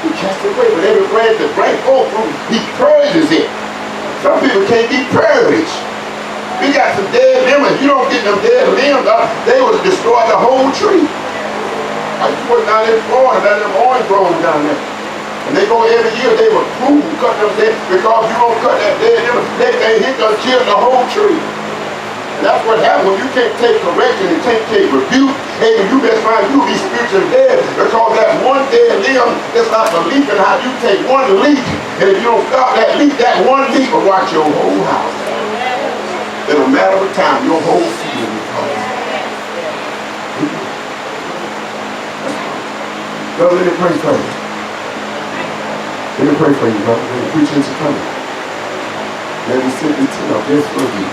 He casts it away. But every branch that brings forth fruit, he purges it. Some people can't be purged. We got some dead limbs. You don't get them dead limbs, they would destroy the whole tree. I used to work down in Florida, down them orange groves down there. And they go every year, they would prune, cut them dead, because you don't cut that dead limb, they hit them, kill the whole tree. And that's what happens when you can't take correction and can't take rebuke. Hey, you best find you be spiritually dead, because that one dead limb is like a leak, and how you take one leak, and if you don't stop that leak, that one leak will watch your whole house. In a matter of time, your whole field will come. Brother, let me pray for you. Let me pray for you, brother. Let me preach into coming. Let me simply tell this for you.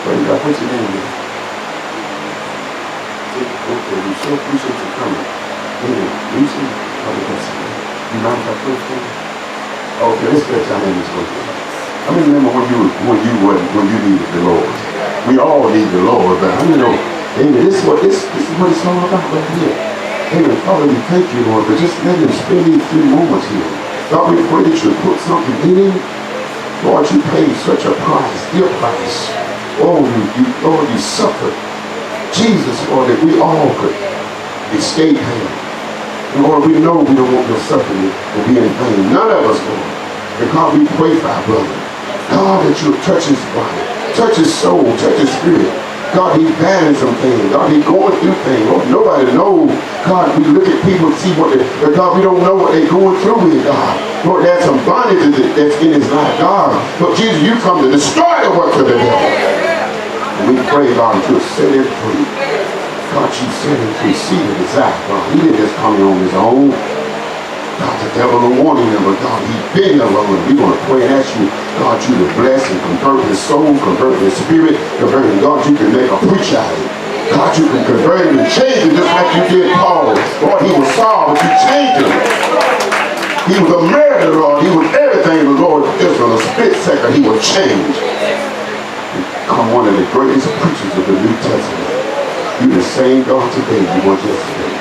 Pray God, put your name in. Okay, we shall preach into coming. Amen. Lucy, Father, bless you. You mind if I pray for you? Okay, let's stretch our hands for you. I mean, remember when you needed the Lord. We all need the Lord, but amen, this is what it's all about right here. Amen. Father, we thank you, Lord, but just let him spend these few moments here. God, we pray that you put something in him. Lord, you paid such a price, dear price. Oh, Lord, you suffered. Jesus, Lord, that we all could escape him. Lord, we know we don't want your suffering to be in vain. None of us, Lord. And God, we pray for our brother. God, that you touch his body, touch his soul, touch his spirit. God, he's battling some things. God, he's going through things. Lord, nobody knows. God, we look at people and see but God, we don't know what they're going through here, God. Lord, there's some bondage that's in his life, God. But Jesus, you come to destroy the work of the devil. And we pray, God, that you'll set him free. God, you set him free. See the desire, God. He didn't just come here on his own. God, the devil don't want him, but God, he's been alone. We're going to pray and ask you, God, you to bless and convert his soul, convert his spirit, convert him. God, you can make a preacher out of it. God, you can convert him and change him just like you did Paul. Lord, he was Saul, but you changed him. He was a murderer, Lord. He was everything, but Lord, just in a split second, he was changed. Become one of the greatest preachers of the New Testament. You're the same God today you were yesterday.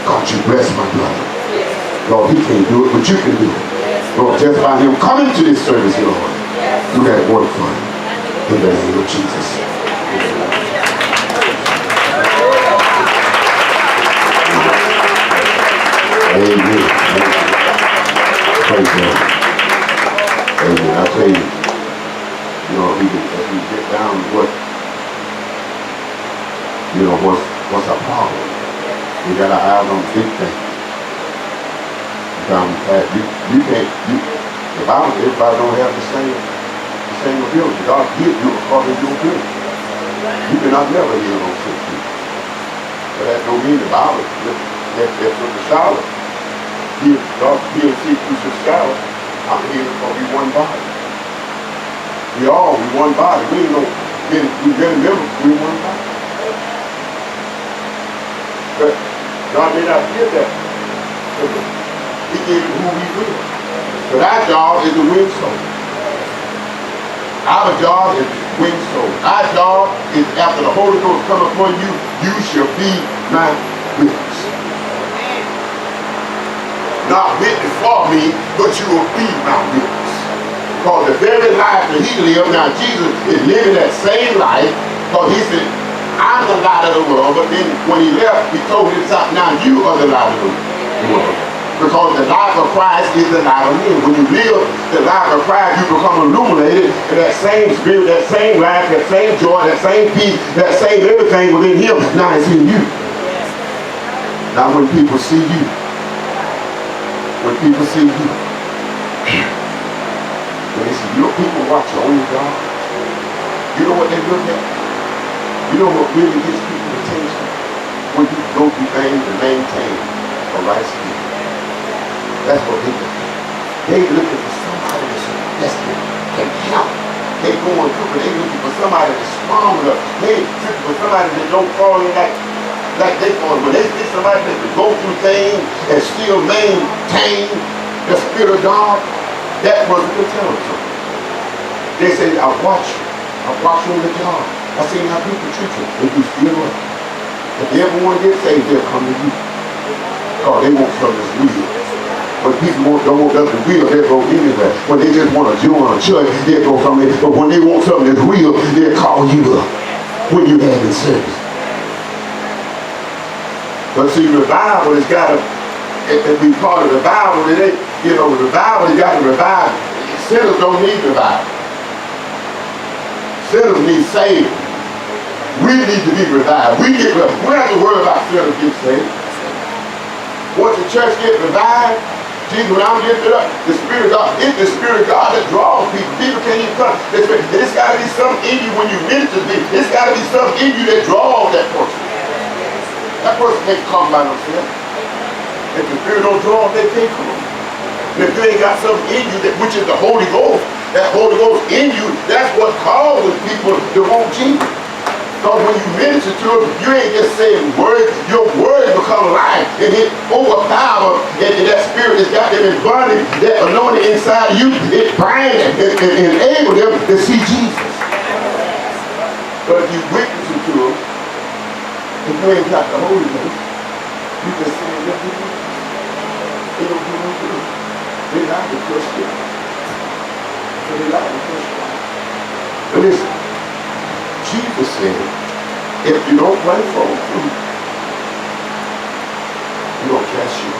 God, you bless my brother. Lord, he can't do it, but you can do it. Lord, just by him coming to this service, Lord, do that work for him. In the name of Jesus. Amen. Praise God. Amen. I tell you, as we get down to what's our problem? We got our eyes on big things. You can't, the Bible says everybody don't have the same ability. God gives you according to your ability. You cannot never heal on sick people. But that don't mean the Bible, that's what the shower. God heals sick through the shower. I'm healed because we one body. We one body. We remember we one body. But God may not give that. He gave it who we will. But our job is to win souls. Our job is to win souls. Our job is after the Holy Ghost come upon you, you shall be my witness. Not witness for me, but you will be my witness. Because the very life that he lived, now Jesus is living that same life, because he said, I'm the light of the world, but then when he left, he told himself, now you are the light of the world. Because the life of Christ is the light of men. When you live the life of Christ, you become illuminated in that same spirit, that same life, that same joy, that same peace, that same everything within him. Now it's in you. Now when people see you, when they see, people watch you on your job, you know what they look at? You know what really gets people's attention? When you go through things to maintain a right spirit. That's what they do. They looking for somebody that's desperate, can help. They going through, but they looking for somebody that's stronger. They looking for somebody that don't fall in like they fall. But they see somebody that can go through things and still maintain the Spirit of God. That person can tell them something. They say, I watch you on the job. I see how people treat you. If you still up. If they ever want to get saved, they'll come to you. Because they want something that's real. When people don't want nothing real, they'll go anywhere. When they just want to join a church, they'll go from it. But when they want something that's real, they'll call you up when you have in service. But see, revival has got to be part of revival. It ain't, revival has got to revive. Sinners don't need revival. Sinners need saving. We need to be revived. We don't have to worry about sinners getting saved. Once the church gets revived, Jesus, when I'm lifted up, the Spirit of God, it's the Spirit of God that draws people. People can't even come. It's got to be something in you when you minister to people. It's got to be something in you that draws that person. That person can't come by themselves. If the Spirit don't draw them, they can't come. And if you ain't got something in you, which is the Holy Ghost, that Holy Ghost in you, that's what causes people to want Jesus. Because when you minister to them, you ain't just saying words, your words become life, and it overpower, and that Spirit has got them in bondage, that anointing inside of you, it binds and enable them to see Jesus. But if you witness to them, if you ain't got the Holy Ghost, you just say nothing. They don't do no good. They like to trust you. So they like to trust you. But listen, Jesus said, if you don't pray for food, you don't cast you.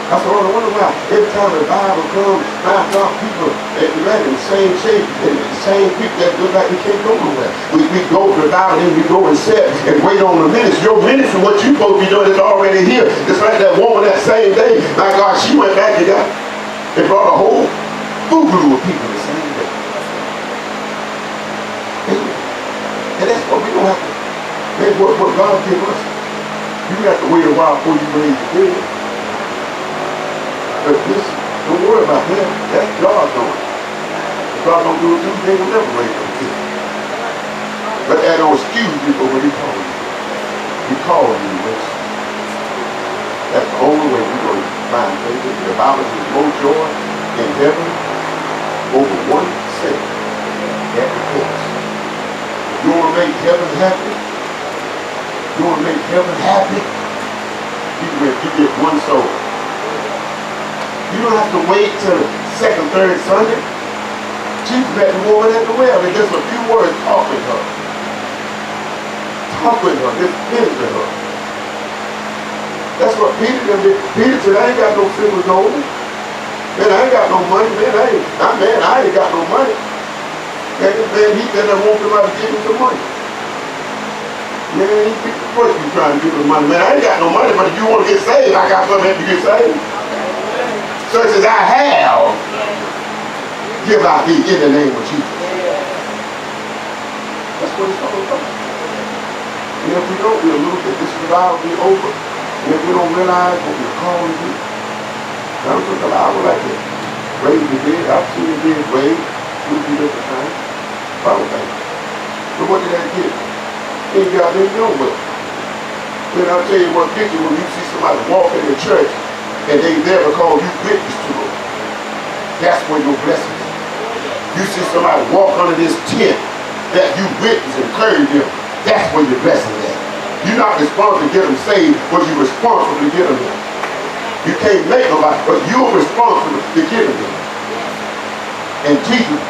I said, I wonder why every time the Bible comes, I thought people that read in the same shape, and the same people that look like they can't go nowhere. We go to the Bible and we go and sit and wait on the ministry. Your ministry, what you're supposed to be doing is already here. Just like that woman that same day, my God, she went back and brought a whole boogaloo of people the same day. And that's what we don't have to. That's what God gave us. You have to wait a while before you believe the dead. But listen, don't worry about that. That's God doing. If God don't do it too, they will never raise them kids. But that don't excuse you for what He called you. He called you to rest. That's the only way we're going to find favor. The Bible says no joy in heaven over one sin that reports. You want to make heaven happy? You want to make heaven happy? You get one soul. You don't have to wait till the second, third Sunday. Jesus met the woman at the well. And just a few words, talk with her. Talk with her. Just minister to her. That's what Peter did. Peter said, I ain't got no silver and gold. Man, I ain't got no money. Man, I ain't got no money. Man, he said, I want somebody to give him some money. Man, he picked the first you trying to give him money. Man, I ain't got no money, but if you want to get saved, I got something to get saved. So it says, I have give out thee in the name of Jesus. That's what it's all about. And if we don't, we'll lose it. This revival will be over. And if we don't realize what we're called to do, I don't think the Bible like that. Raise the dead. I've seen the dead raised. We'll be different times. Bible thing. But what did that get? Ain't got nothing to do with it. Then I'll tell you what gets you when you see somebody walk in the church and they there because you witness to them. That's where your blessing is. You see somebody walk under this tent that you witness and encourage them. That's where your blessing is. You're not responsible to get them saved, but you're responsible to get them there. You can't make nobody, but you're responsible to get them there. And Jesus,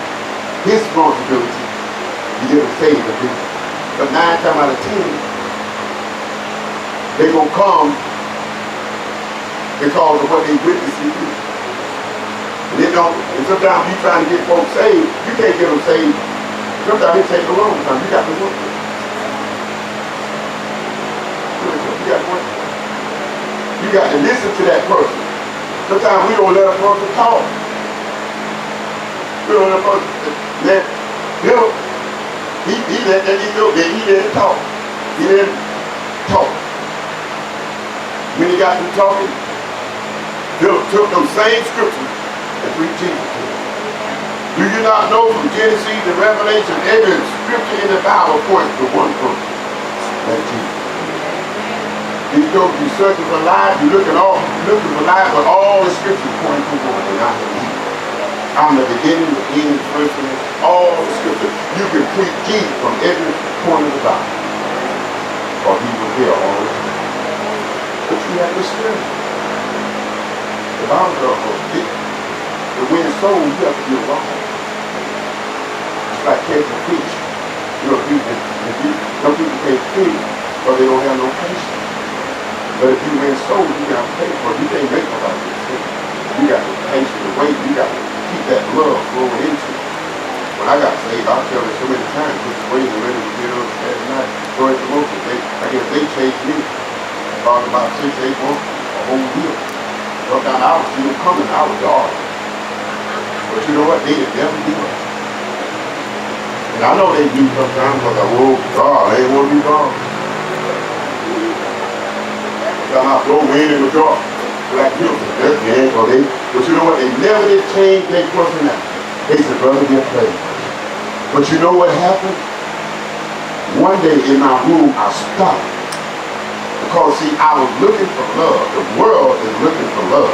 His responsibility, to get them saved and people. But 9 times out of 10, they're going to come because of what they witness to you. And they don't, and sometimes you trying to get folks saved, you can't get them saved. Sometimes it takes a long time. You got to work with it. You got to work with it. You got to listen to that person. Sometimes we don't let a person talk. We don't let a person let him. He let that he know that he didn't talk. He didn't talk. When he got to talking, Philip took those same scriptures and preached Jesus to him. Do you not know from Genesis to Revelation, every scripture in the Bible points to one person? That's Jesus. You go, you searching for life, you're looking for life, but all the scriptures point to one, and I am Jesus. I'm the beginning, the end, the first, and all the scriptures. You can preach Jesus from every point of the Bible, or He will hear all the time. But you have to study. The Bible says, to win souls, you have to be a walk. It's like catching fish. You know, some people can't fish because they don't have no patience. But if you win souls, you got to pay for it. You can't make nobody get sick. You got to patience to wait. You got to keep that love flowing into it. When I got saved, I tell them so many times, just waiting and ready to get up at night, go into motion. I guess they chased me about 6, 8 months, a whole year. Sometimes I would see them coming, I was dark. But you know what? They didn't never give up. And I know they do sometimes, but oh God, they ain't want to be gone. Sometimes I throw wind in the dark. Like you, but you know what? They never did change their personality. They said, brother, get paid. But you know what happened? One day in my room, I stopped. Because, see, I was looking for love. The world is looking for love.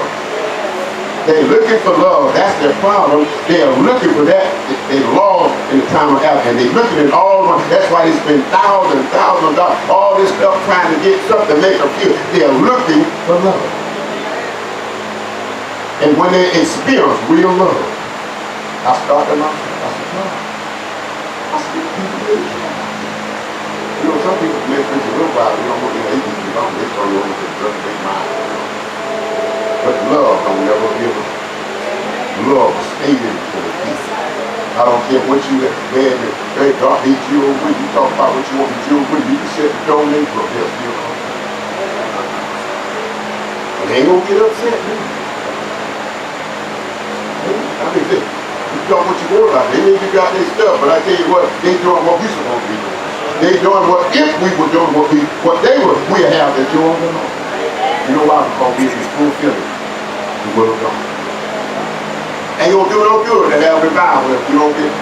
They're looking for love. That's their problem. They are looking for that. They lost in the time of Adam. And they're looking at all of them. That's why they spend thousands and thousands of dollars, all this stuff trying to get something to make them feel. They are looking for love. And when they experience real love, I started my I said, God, I said, people really care. You know, some people make things a little while, you know, what they do, they throw you over to the drug big mind. But love don't never give us. Love stayed in for the people. I don't care what you had, man, God beat you over, you talk about what you want to do with, you can set the door in, but they'll still come. And they ain't gonna get upset, man. I mean, you talk what you want about. They think you got their stuff, but I tell you what, they doing what we supposed to be doing. They doing what, if we were doing what they were, we'd have the joy of the Lord. You know why? Because we be fulfilling the will of God. Ain't gonna do no good to have revival if we don't get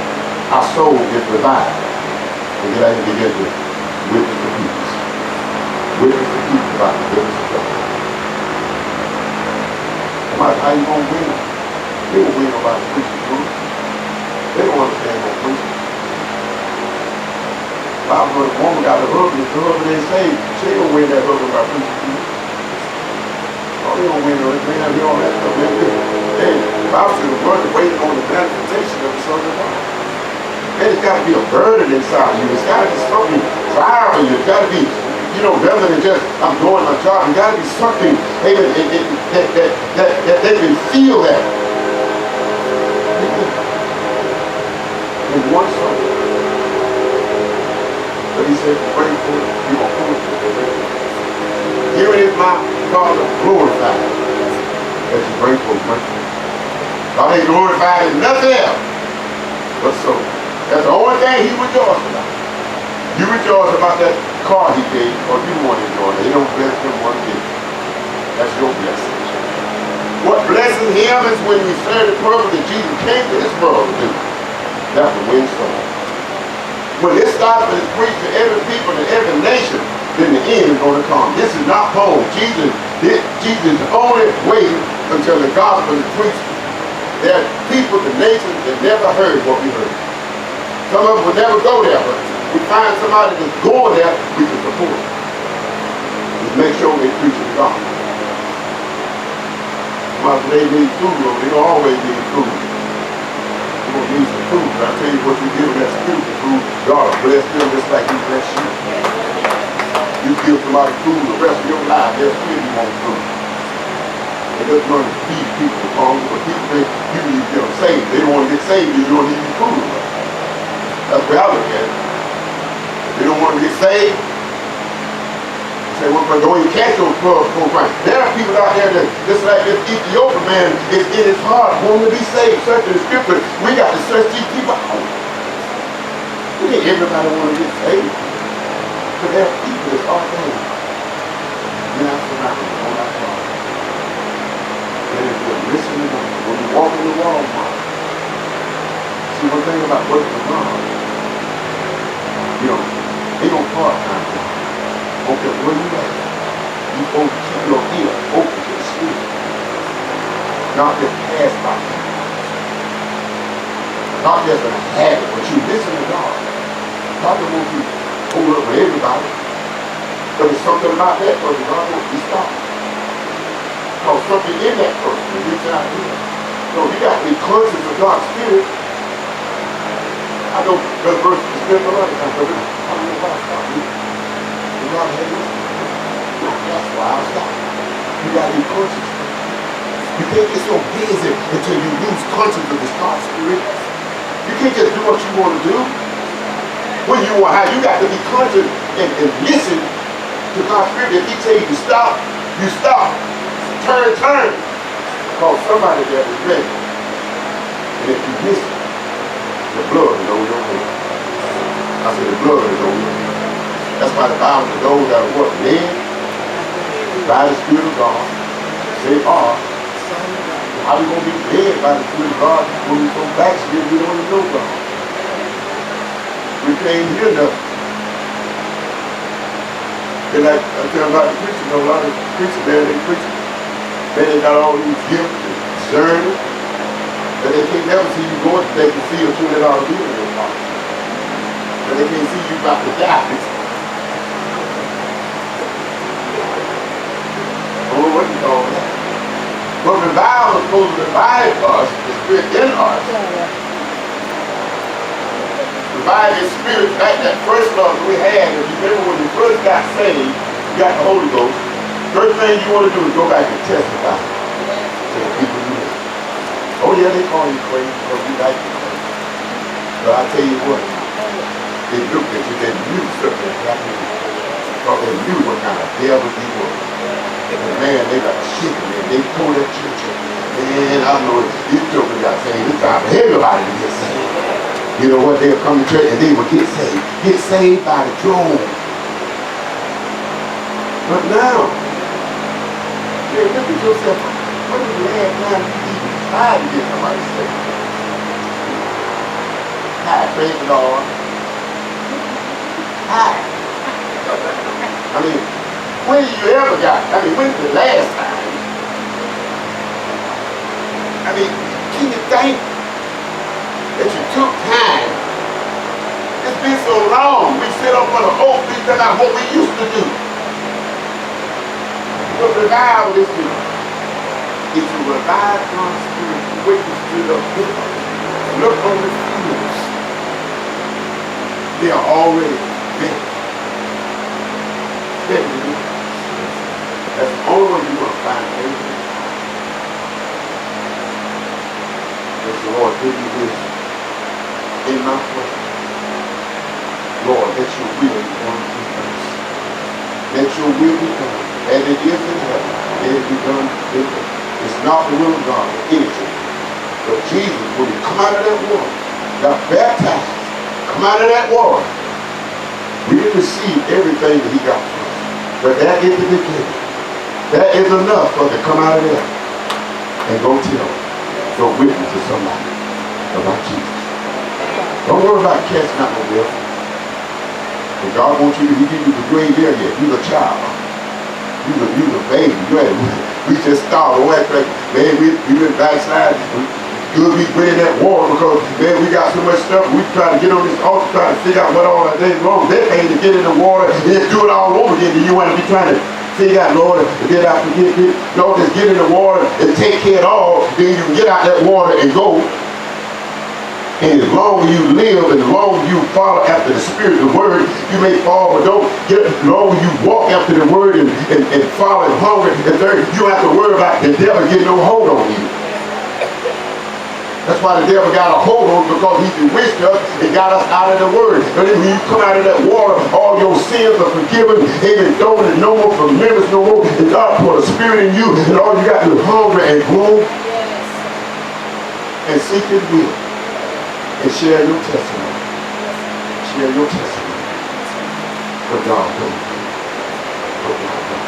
our soul get revived. And then I can begin to witness the people. Witness the people about the goodness of God. No matter how you gonna win, they don't win about the Christian group. They don't understand what preaching. The Bible says a woman got a husband, the husband ain't saved. She ain't gonna win that husband by preaching. Oh, they don't win no, they may not be all that stuff. Hey, the Bible says the brother waiting on the manifestation of the Son of God. And it's got to be a burden inside you. It's got to be something driving you. It's got to be, you know, rather than just, I'm doing my job. It's got to be something, amen, that they can feel that. In one soul. But he said, pray for it, you are foolish. Here is my Father glorified. That you pray for it. God ain't glorified in nothing else but so. That's the only thing he rejoiced about. You rejoice about that car he gave, or you want to enjoy it. He don't bless him one bit. That's your blessing. What blesses him is when we serve the purpose that Jesus came to this world to do. That's the win soul. When this gospel is preached to every people and every nation, then the end is going to come. This is not home. Jesus is only waiting until the gospel is preached. There are people, the nations that never heard what we heard. Some of them will never go there, but we find somebody that's going there, we can support it. Just make sure they preach the gospel. They need food, though. They don't always need food. You're going to need some food. But I tell you what you give them that spiritual food, God will bless them just like he bless you. You give somebody food the rest of your life, they'll still be on food. They just learn to feed people the hungry, but people think you need to get them saved. They don't want to get saved, you don't need your food. That's where I look at it. They don't want to get saved. Say, well, but don't even catch those programs. There are people out there that, just like this Ethiopian man, is in his heart wanting to be saved. Searching the scripture, we got to search these people out. We think everybody want to get saved. But there are people that's all there. Now surrounded on our heart. And if we're listening, when we walk in the Walmart, see one thing about working with God, you know, they don't part-time. Okay, where you at? You supposed to keep your ear open to the Spirit. Not just pass by. Not just a habit, but you listen to God. God don't want you to hold up with everybody. But there's something about that person God wants you to stop. Because something in that person will reach out here. So you got to be conscious of God's Spirit. I know the verse is good for us. I'm going to stop you. You got to have this. That's why I'll stop. You got to be conscious. You can't get so busy until you lose conscious of this God's Spirit. You can't just do what you want to do. When you want how, you got to be conscious and listen to God's Spirit. If He tell you to stop, you stop. Turn. Because somebody there is ready. And if you miss it, the blood is on your head. I said the blood is on your head. That's why the Bible says those that are what? Led by the Spirit of God. Say, how are we going to be led by the Spirit of God when we go backslid? We don't even know God. We can't hear nothing. And like I tell about the preaching, a lot of preachers there, they preaching. Then they got all these gifts and discerning. But they can't never see you going, they can see a $20 bill in your pocket. But they can't see you about to die. I don't know what you call that. But revival is supposed to revive us, the Spirit in us. Revive His Spirit back that first love we had. If you remember when you first got saved, you got the Holy Ghost. First thing you want to do is go back and testify to the people you know. Oh yeah, they call you crazy because you like it. But I tell you what, they looked at you, they knew something happened. Because they knew what kind of devil you were. And man, they got shaking, man. They pulled that church up. Man, I know these children got saved. It's time for everybody to get saved. You know what? They'll come to church and they will get saved. Get saved by the drone. But now, look at yourself. When was the last time you even tried to get somebody saved? Hi, praise the Lord. Hi. I mean, when you ever got, when's the last time? I mean, can you think that you took time? It's been so long. We sit up on the oak, we talk about what we used to do. What revival is to revive God's Spirit, witness to the people. Look on the fields. They are already dead. That's the only way you're going to find faith. Because the Lord give you this in my prayer. Lord, let your will be done in us. Let your will be done. As it is in heaven, let it be done in earth. It's not the will of God for anything. But Jesus, when he come out of that water, got baptized, come out of that water, we didn't receive everything that he got from us. But that is the beginning. That is enough for us to come out of there and go witness to somebody about Jesus. Don't worry about casting out no devil. If God wants you to, he give you the grade there yet. You're a child. You're a baby. We just started. Man, we went backslide. Good we bring that water because, man, we got so much stuff. We try to get on this altar, try to figure out what all that is wrong. They pay to get in the water and just do it all over again. And you want to be trying to figure out, Lord, get out and get it. Lord, just get in the water and take care of it all. Then you can get out that water and go. And as long as you live and as long as you follow after the Spirit, the Word, you may fall, but don't get it. As long as you walk after the Word and follow and hunger and thirst, you don't have to worry about the devil getting no hold on you. That's why the devil got a hold on, because he bewitched us and got us out of the Word. But then when you come out of that water, all your sins are forgiven, and don't no more from members no more. And God put a Spirit in you, and all you got to do is hunger and grow and seek His will. And share your testimony. Share your testimony. What God done. What God done.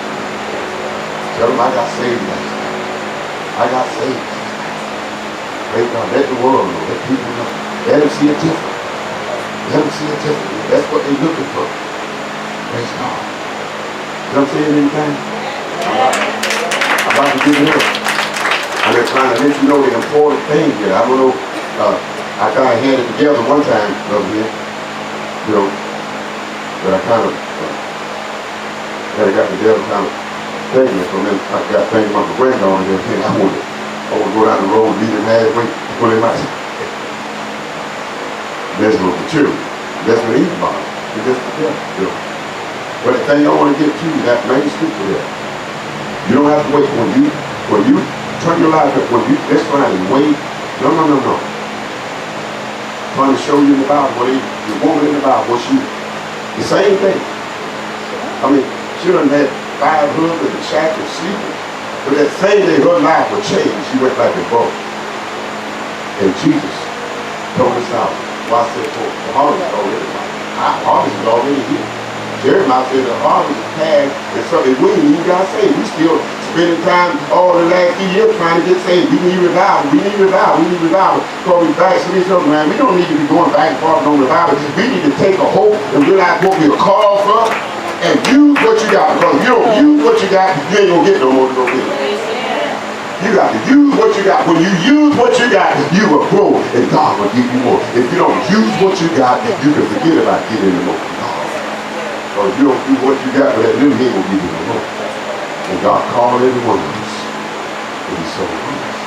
Tell them I got saved last night. I got saved. Praise God. Let the world know. Let people know. Let them see a difference. Let them see a difference. That's what they're looking for. Praise God. You know what I'm saying? Anything? I'm about to give it up. I'm just trying to let you know the important thing here. I don't know. I kind of had it together one time over here, but I kind of got the devil kind of thinking it. So then I got thinking about my granddaughter and everything. I want to go down the road, leave him halfway, pull him out. That's what the children. That's what he's about. It's just the devil, you know. But the thing I want to get to you, that main scripture there. You don't have to wait when you turn your life up, when you just trying to wait. No. Trying to show you in the Bible, the woman in the Bible, the same thing. I mean, she done had 5 husbands and shack and sleeping. But that same day her life would change. She went like a boat. And Jesus told us out. Why said, the harvest is already here. Our harvest is already here. Jeremiah said the harvest is past, and so we ain't even got saved. We still spending time all the last few years trying to get saved. We need revival. Because we backslid so man, we don't need to be going back and forth on revival. We need to take a hope and realize what we're called for and use what you got. Because if you don't use what you got, you ain't gonna get no more to go get it. You got to use what you got. When you use what you got, you will grow and God will give you more. If you don't use what you got, you can forget about getting the more. Because if you don't do what you got, but that little he will give you the more. And God called every one of us to be so honest.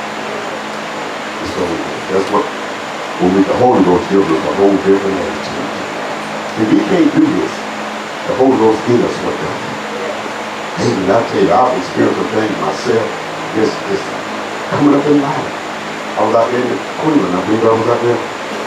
And so that's what the Holy Ghost gives us a whole different attitude. If we can't do this, the Holy Ghost in us what God. Hey, I tell you, I've experienced some things myself. Just coming up in life. I was out there in Cleveland. I believe I was out there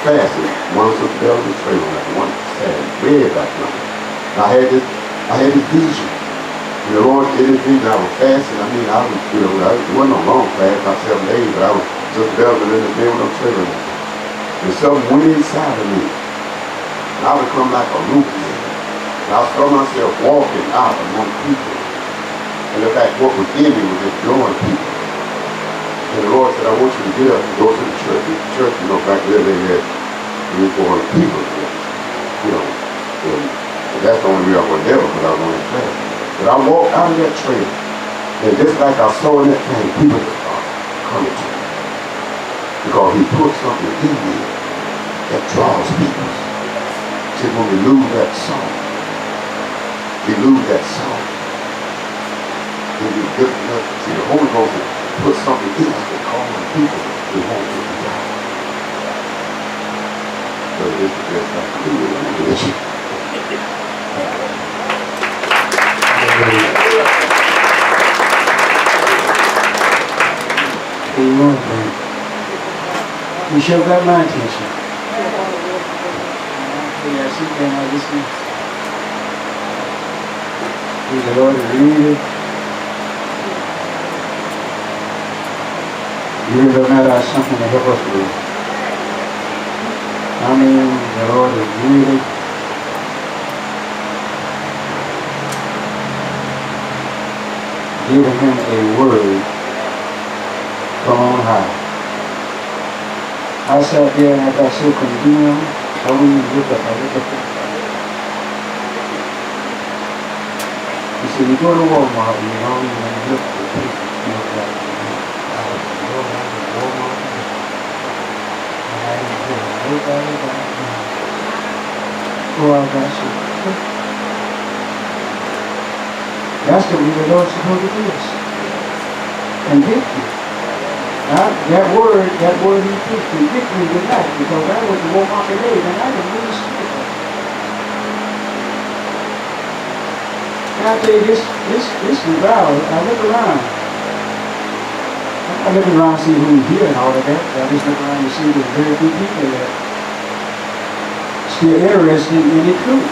fasting. One took the bell in the trailer. One sad, way back now. And I had this vision. And the Lord did this vision. I was fasting. I mean, it wasn't a long fast, not 7 days, but I was just belting in the bed with a trailer. And something went inside of me. And I would come like a loop. And I saw myself walking out among people. And in fact, what was in me was just joining people. And the Lord said, I want you to get up and go to the church. The church, back there they had 300-400 people. And that's the only reason I went there because I was on that trail. But I walked out of that trail, and just like I saw in that thing, people started coming to me. Because he put something in me that draws people. See, when we lose that song, and you get enough, see, the Holy Ghost put something in us that calls people to want to be God. But it's the best I can do with it. Amen. You sure got my attention. Yeah, she came out this week. Please the Lord to read it. You really matter have something to help us with. I mean, the Lord is really giving him a word from on high. I sat there and I got so condemned. I wouldn't even look up. He said, you go to Walmart and you don't even look at the people. Oh, I got you. That's the way the Lord's supposed to do us. Convict you. Now, that word he preached, convict me tonight, because I went to Walmart today and I didn't really speak it. And I tell you, this revival, I look around. I look around to see who's here and all of that. I just look around to see there's very few people that still interested in the truth.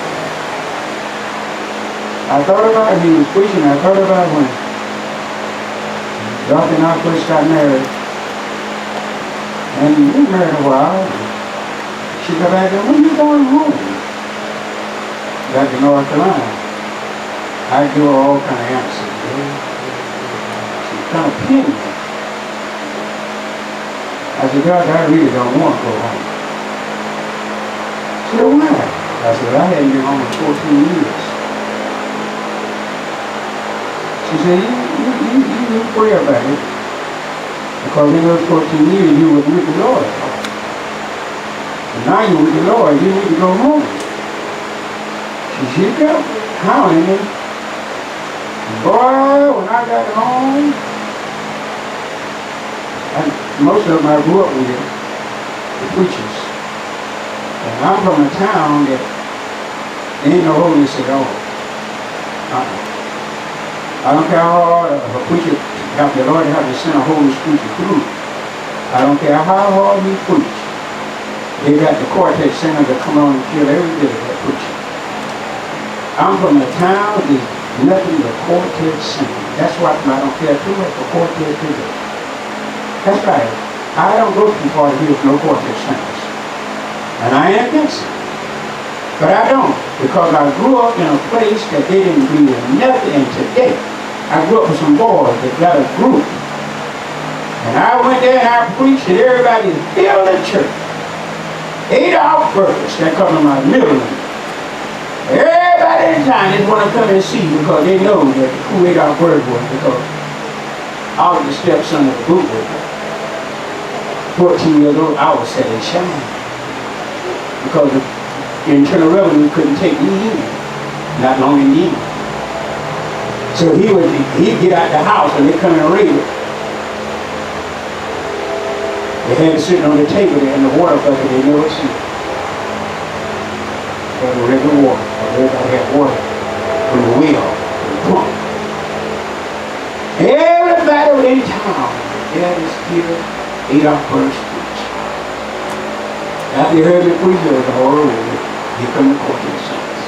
I thought about he was preaching. I thought about when Dr. and I first got married. And we were married a while. She got back there, when you going home? Back to North Carolina. I give her all kind of answers. She kind of pinned me. I said, God, I really don't want to go home. She said, why? I said, I hadn't been home in 14 years. She said, you pray about it. Because in those 14 years, you were with the Lord. And now you're with the Lord, you need to go home. She kept hounding me. Boy, when I got home, most of them I grew up with, the preachers. And I'm from a town that there ain't no holiness at all. I don't care how hard a preacher, the Lord have to send a holy preacher through. I don't care how hard he preach. They got the quartet singers that come on and kill every bit of that preaching. I'm from a town that is nothing but quartet singing. That's why I don't care too much for quartet today. That's right. I don't go too far to hear no quartet singers. And I ain't against it. But I don't. Because I grew up in a place that they didn't believe in nothing. And today, I grew up with some boys that got a group. And I went there and I preached and everybody filled the church. 8-hour burgers that come to my middle name. Everybody in town didn't want to come and see because they know that who 8-hour burger was, because I was the stepson of the bootlegger. 14 years old, I was setting shine. Because the Internal Revenue couldn't take me in. Not long in the evening. So he'd get out the house and they'd come and raid it. They had it sitting on the table there in the water bucket they never see. Or the regular water. Everybody had water from the well, from the pump. Everybody in town had this here 8-hour first preach. After you heard me preach, there was a horror in it. Here come the quartet singers.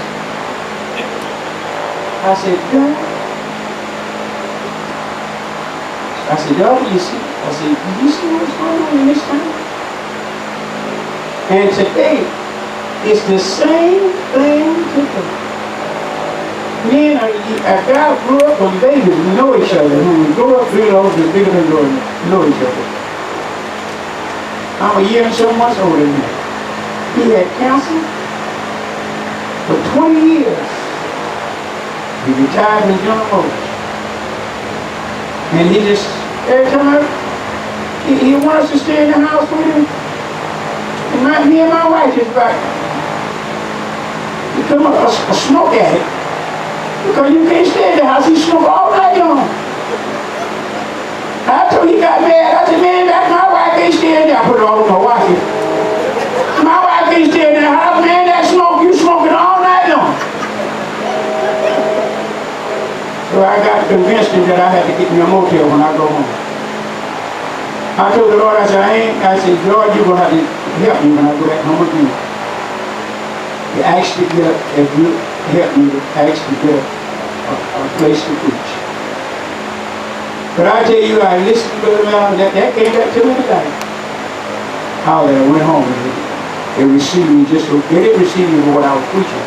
I said, God. I said, God, do you see? I said, do you see what's going on in this town? And today, it's the same thing today. Me and a guy grew up when babies know each other. When we grow up, you know, the bigger than know each other. I'm a year and 7 months older than him. He had cancer for 20 years. He retired in General Motors. And he just, every time he wants us to stay in the house with him. And me and my wife just become a smoke addict. Because you can't stay in the house, he smoke all night long. After he got mad, I said, man, that's my wife can't stay in there. I put it all on my wife. My wife can't stay in the house, man, that smoke, you smoking all night long. So I got convinced him that I had to get me a motel when I go home. I told the Lord, I said, Lord, you're going to have to help me when I go back home again. You actually get, if you help me to actually get a place to preach. But I tell you, I listened to Brother Mal, that came back to me tonight. How I went home and they received me they didn't receive me for what I was preaching.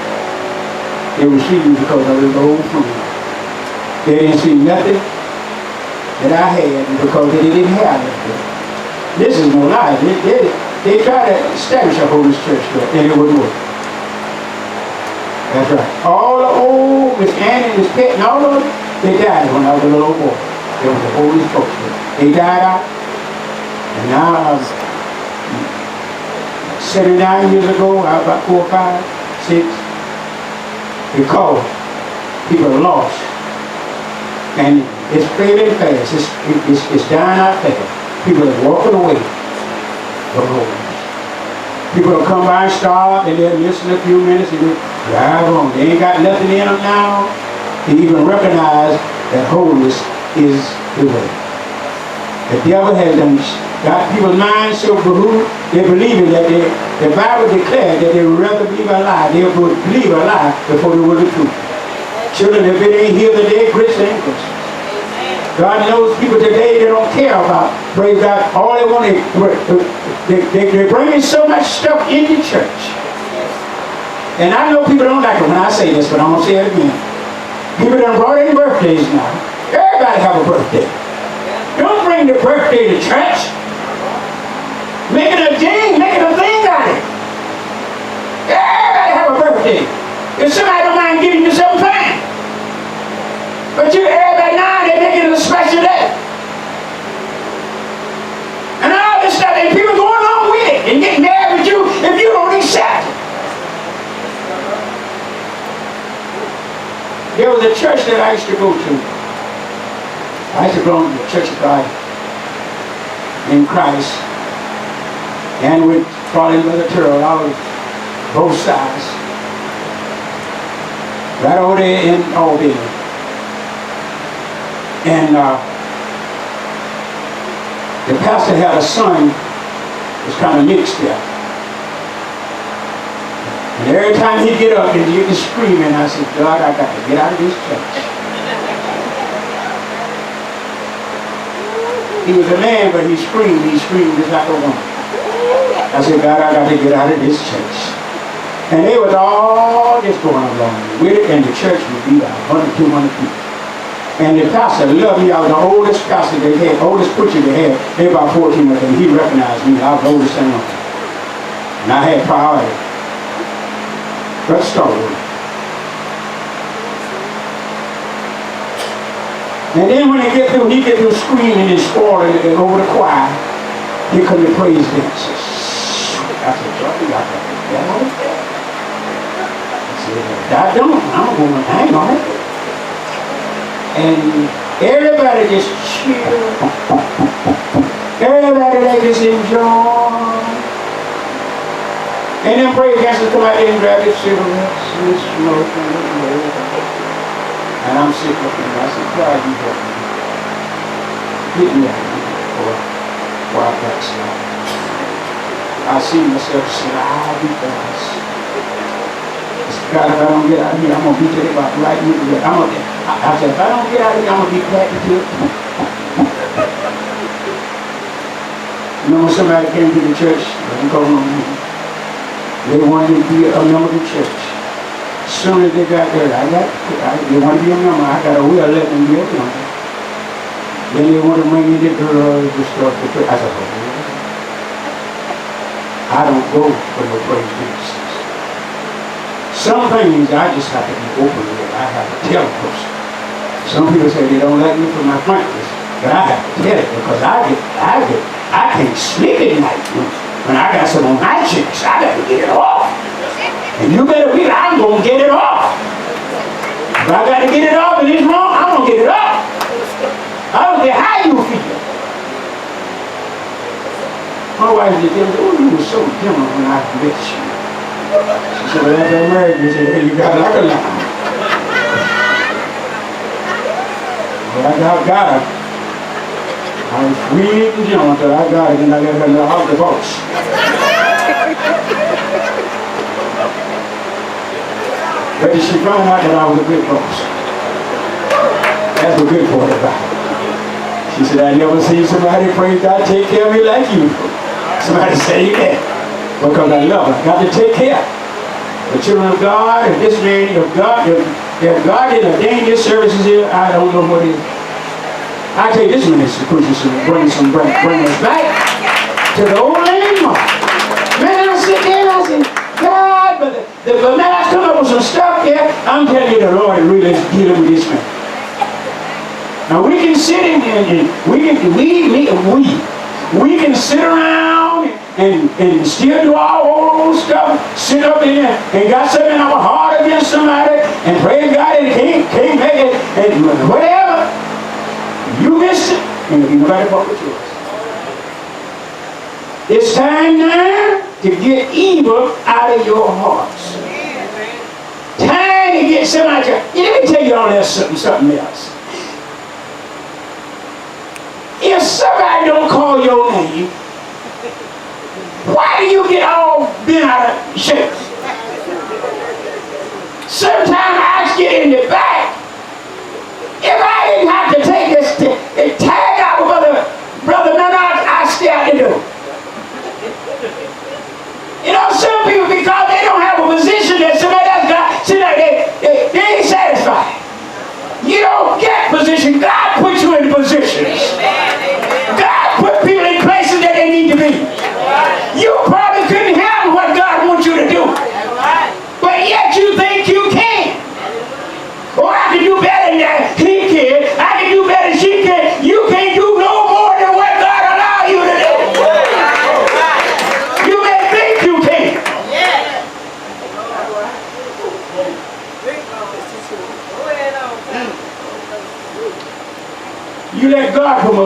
They received me because I was the old fool. They didn't see nothing that I had because they didn't have nothing. This is no lie. They tried to establish a holy church and it wouldn't work. That's right. All the old Miss Annie, Miss Pet, and all of them, they died when I was a little boy. They was the oldest folks. They died out. And now, 79 years ago, I was about 4 or 5, 6, because people are lost. And it's fading fast. It's dying out fast. People are walking away from holiness. People will come by and stop and they'll listen a few minutes and they'll drive on. They ain't got nothing in them now to even recognize that holiness is the way. The devil has got people's minds so behooved, they're believing that the Bible declared that they would rather believe a lie. They would believe a lie before they would the truth. Children, if it ain't here today, Christian ain't Christian. God knows people today, they don't care about, praise God, all they want is, they're bringing so much stuff in the church. And I know people don't like it when I say this, but I'm going to say it again. People done brought in birthdays now. Everybody have a birthday. Don't bring the birthday to church. Make it a thing, make it a thing out of it. Everybody have a birthday. If somebody don't mind giving you something, fine. But everybody now, they make it a special day. And all this stuff, and people going along with it and get mad with you if you don't accept it. There was a church that I used to go to. I used to belong to the Church of God in Christ. And with falling military, I was both sides. Right over there in Albany. And the pastor had a son who was kind of mixed there. And every time he'd get up and he'd get screaming, I said, God, I got to get out of this church. He was a man, but he screamed just like a woman. I said, God, I got to get out of this church. And they was all just going along with it, and the church would be about 100, 200 people. And the pastor loved me. I was the oldest pastor they had, oldest preacher they had. They were about 14 of them. He recognized me. I was the oldest thing on. And I had priority. Let's start with it. And then when he get through screaming and squalling over the choir, here come the praise dancers. I said, Johnny, I got to get out of there. I said, I don't. I'm going to hang on it. And everybody just cheer. Everybody, they just enjoy. And then praise dancers come out there and grab their cigarettes and smoke and I'm sitting up there and I said, God, you help me. Get me out of here before I backslide. I see myself saying, I'll be fast. God, if I don't get out of here, I'm going to be to the about right here. I said, if I don't get out of here, I'm going to be glad to do it. You know when somebody came to the church, they wanted to be a member of the church. As soon as they got there, they want to be a member. I got a will let them be a member. Then they want to bring me the girls and stuff. I said, I don't go for no praise dances. Some things I just have to be open with. I have to tell a person. Some people say they don't like me for my frankness, but I have to tell it because I can't sleep at night when I got some on my chicks. I got to get it off. And you better believe I'm going to get it off. If I got to get it off and it's wrong, I'm going to get it off. I don't care how you feel. My wife just said, oh, you were so gentle when I met you. She said, well, after I married you, she said, hey, you got like a line. But I got her. I was sweet and gentle until I got it and I let her know how the boss. But she found out that I was a good boss. That's the good part about it. She said, I never seen somebody pray God take care of me like you. Somebody say that. Because I love her. I got to take care. The children of God, and this man, if God didn't ordain this services here, I don't know what it is. I tell you, this ministry preaches to bring us back to the old landmark. Man, I sit there and I said, God, but man, I come up with some stuff there. I'm telling you, the Lord is really dealing with this man. Now we can sit in and we can sit around and still do our old stuff, sit up in there and got something in our heart against somebody and pray God and can't make it and whatever. You missed it, and you'll be nobody but with yours. It's time now to get evil out of your hearts. Time to get somebody. Let me tell you all this something else. If somebody don't call your name, why do you get all bent out of shape? Sometimes I get in the back. If I didn't have to take this tag out with Brother Maddox, I stay out the door. You know, some people, because they don't have a position that somebody else got, they ain't satisfied. You don't get position. God put you in positions. God put people in places that they need to be. You probably couldn't handle what God wants you to do. But yet you think you can. Or I can do better than that. He can.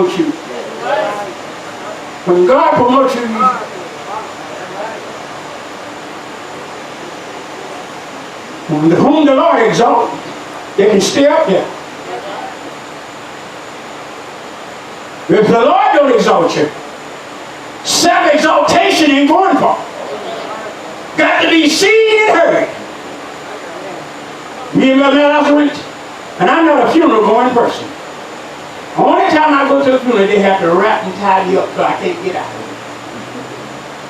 promotes you. When God promotes you, whom the Lord exalts, they can stay up there. If the Lord don't exalt you, self-exaltation ain't going far. Got to be seen and heard. Me and my man out the reach. And I'm not a funeral going person. Only time I go to a funeral, they have to wrap and tie me up so I can't get out of it.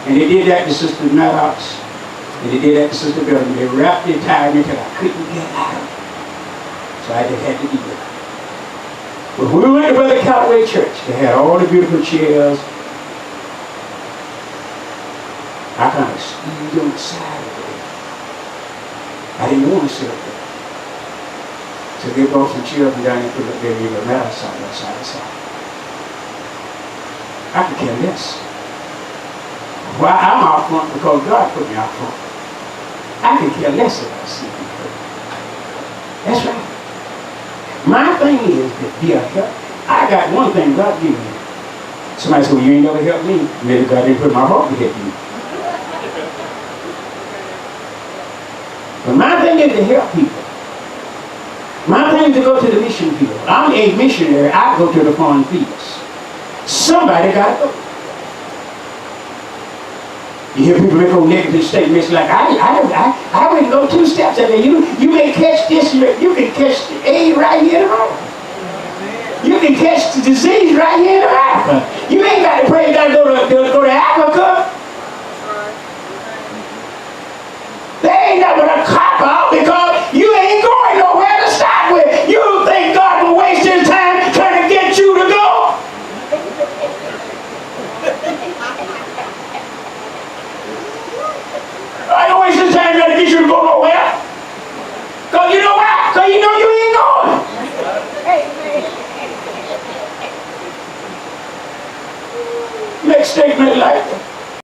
And they did that to Sister Maddox. And they did that to Sister Bill. They wrapped and tied me until I couldn't get out of it. So I just had to do that. But when we went to Brother Callaway Church, they had all the beautiful chairs. I kind of stood on the side of it. I didn't want to sit up there. So they brought some chairs from down there and put up there and gave a matter side by side. I could care less. Well, I'm out front because God put me out front. I could care less about seeing people. That's right. My thing is to be a help. I got one thing God gave me. Somebody said, well, you ain't never helped me. Maybe God didn't put in my heart to help you. But my thing is to help people. My thing is to go to the mission field. I'm a missionary. I go to the foreign fields. Somebody got to go. You hear people make old negative statements like, I wouldn't go 2 steps at there. You may catch this, you can catch the AIDS right here in America. You can catch the disease right here in America. You ain't got to pray, you got to go to Africa. They ain't nothing but a cop-out because you ain't going nowhere to start with. You think God will waste his time trying to get you to go? I don't waste his time trying to get you to go nowhere. Because you know why? Because you know you ain't going. Make statement like that.